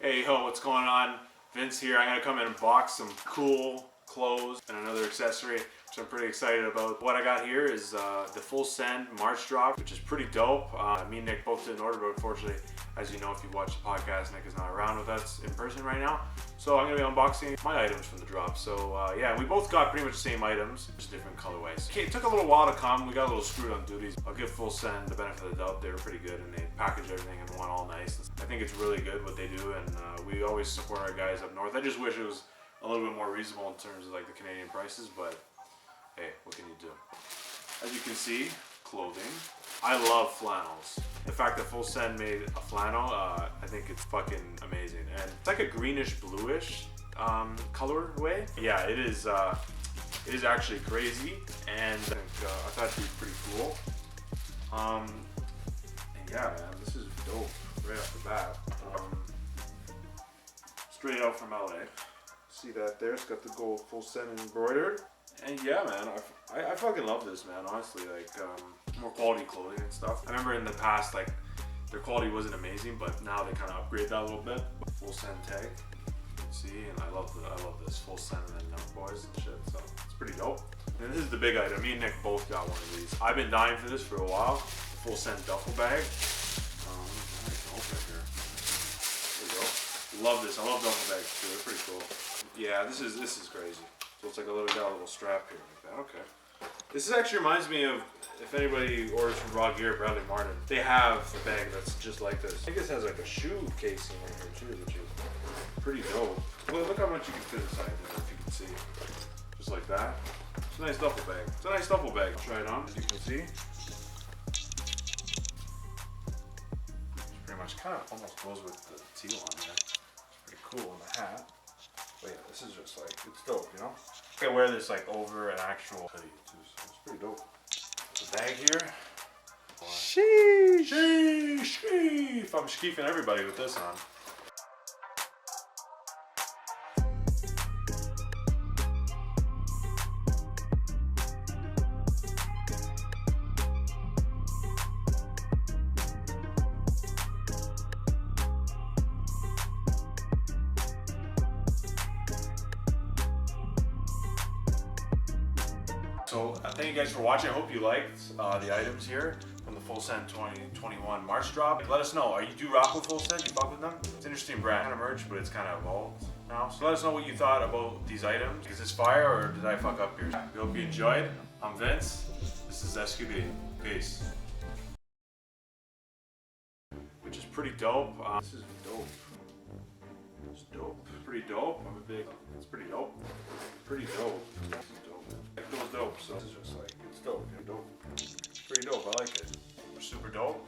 Hey ho, what's going on? Vince here. I'm gonna come in and box some cool clothes and another accessory, which I'm pretty excited about. What I got here is the Fullsend March drop, which is pretty dope. Me and Nick both didn't order, but unfortunately, as you know, if you watch the podcast, Nick is not around with us in person right now. So I'm gonna be unboxing my items from the drop. So yeah, we both got pretty much the same items, just different colorways. Okay, it took a little while to come. We got a little screwed on duties. I'll give Fullsend the benefit of the doubt. They were pretty good and they packaged everything in one all nice. I think it's really good what they do, and we always support our guys up north. I just wish it was a little bit more reasonable in terms of like the Canadian prices, but hey, what can you do? As you can see, clothing. I love flannels. The fact that Fullsend made a flannel, I think it's fucking amazing. And it's like a greenish bluish colorway. Yeah, it is actually crazy, and I thought it'd be pretty cool. And yeah, man, this is dope right off the bat. Straight out from LA. See that there? It's got the gold Fullsend embroidered. And yeah, man, I fucking love this, man, honestly. Like, more quality clothing and stuff. I remember in the past, like, their quality wasn't amazing, but now they kind of upgrade that a little bit. Fullsend tag, you can see, and I love this Fullsend and Nelk Boys and shit, so it's pretty dope. And this is the big item. Me and Nick both got one of these. I've been dying for this for a while. The Fullsend duffel bag. Right here. There you go. Love this. I love duffel bags too. They're pretty cool. Yeah, this is crazy. So it's like got a little strap here like that. Okay. This actually reminds me of, if anybody orders from Raw Gear, Bradley Martin, they have a bag that's just like this. I think this has like a shoe casing in here too, which is pretty dope. Well, look how much you can fit inside there, if you can see. Just like that. It's a nice duffel bag. It's a nice duffel bag. I'll try it on, as you can see. Pretty much kind of almost goes with the teal on there. It's pretty cool, and the hat. But yeah, this is just like, it's dope, you know? I can wear this like over an actual hoodie too, so it's pretty dope. There's a bag here. Sheesh! Sheesh! I'm skeefing everybody with this on. So thank you guys for watching. I hope you liked the items here from the Fullsend 2021 March drop. Let us know, do you rock with Fullsend? You fuck with them? It's an interesting brand of merch, but it's kind of evolved now. So let us know what you thought about these items. Is this fire or did I fuck up here? We hope you enjoyed. I'm Vince. This is SQB. Peace. Which is pretty dope. This is dope. It's dope. Pretty dope. I'm a big. It's pretty dope. Pretty dope. This is dope. It feels dope, so it's just like, it's dope, you know, dope. Pretty dope, I like it. Super dope.